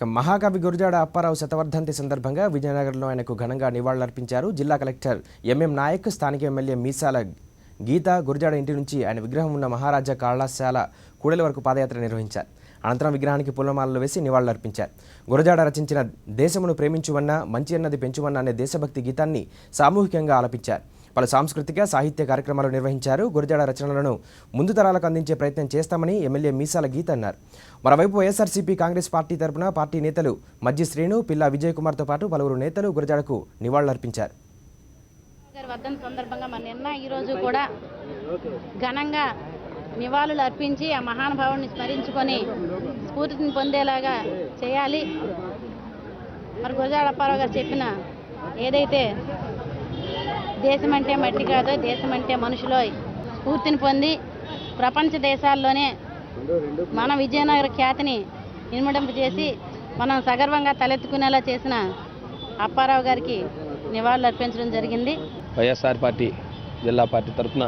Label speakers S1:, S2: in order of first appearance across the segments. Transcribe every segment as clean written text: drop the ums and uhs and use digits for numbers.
S1: మహాకవి గురజాడ అప్పారావు శతవర్ధంతి సందర్భంగా విజయనగరంలో ఆయనకు ఘనంగా నివాళులర్పించారు. జిల్లా కలెక్టర్ ఎంఎం నాయక్, స్థానిక ఎమ్మెల్యే మీసాల గీత గురజాడ ఇంటి నుంచి ఆయన విగ్రహం ఉన్న మహారాజా కళాశాల కూడలి వరకు పాదయాత్ర నిర్వహించారు. అనంతరం విగ్రహానికి పూలమాలలు వేసి నివాళులర్పించారు. గురజాడ రచించిన దేశమును ప్రేమించువన్న, మంచి అన్నది పెంచువన్న అనే దేశభక్తి గీతాన్ని సామూహికంగా ఆలపించారు. పలు సాంస్కృతిక, సాహిత్య కార్యక్రమాలు నిర్వహించారు. గురజాడ రచనలను ముందు తరాలకు అందించే ప్రయత్నం చేస్తామని ఎమ్మెల్యే మీసాల గీత అన్నారు. మరోవైపు వైఎస్ఆర్సీపీ కాంగ్రెస్ పార్టీ తరపున పార్టీ నేతలు మజ్జి శ్రీను, పిల్లా విజయ్ కుమార్తో పాటు పలువురు నేతలు గురజాడకు నివాళులర్పించారు.
S2: సందర్భంగా నిన్న ఈరోజు కూడా ఘనంగా నివాళులు అర్పించి ఆ మహానుభావుని స్మరించుకొని స్ఫూర్తిని పొందేలాగా చేయాలి. మరి గురజాడ అప్పారావు గారు చెప్పిన ఏదైతే దేశం అంటే మట్టి కాదో, దేశం అంటే మనుషులో స్ఫూర్తిని పొంది ప్రపంచ దేశాల్లోనే మన విజయనగర ఖ్యాతిని ఇనుమడింపు చేసి మనం సగర్వంగా తలెత్తుకునేలా చేసిన అప్పారావు గారికి నివాళులు అర్పించడం జరిగింది.
S3: వైఎస్ఆర్ పార్టీ జిల్లా పార్టీ తరఫున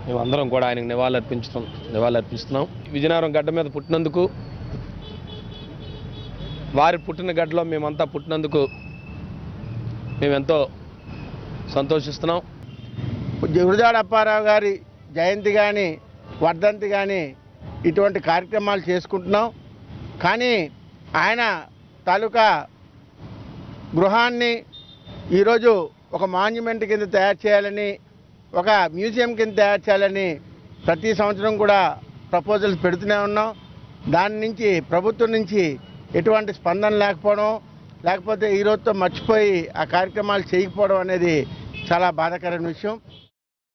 S3: మేమందరం కూడా ఆయనకు నివాళులర్పిస్తున్నాం. విజయనగరం గడ్డ మీద పుట్టినందుకు, వారి పుట్టిన గడ్డలో మేమంతా పుట్టినందుకు మేమెంతో సంతోషిస్తున్నాం.
S4: గురజాడ అప్పారావు గారి జయంతి కానీ, వర్ధంతి కానీ ఇటువంటి కార్యక్రమాలు చేసుకుంటున్నాం. కానీ ఆయన తాలూకా గృహాన్ని ఈరోజు ఒక మాన్యుమెంట్ కింద తయారు చేయాలని, ఒక మ్యూజియం కింద తయారు చేయాలని ప్రతి సంవత్సరం కూడా ప్రపోజల్స్ పెడుతూనే ఉన్నాం. దాని నుంచి ప్రభుత్వం నుంచి ఎటువంటి స్పందన లేకపోవడం, లేకపోతే ఈరోజుతో మర్చిపోయి ఆ కార్యక్రమాలు చేయకపోవడం అనేది చాలా బాధాకరమైన విషయం.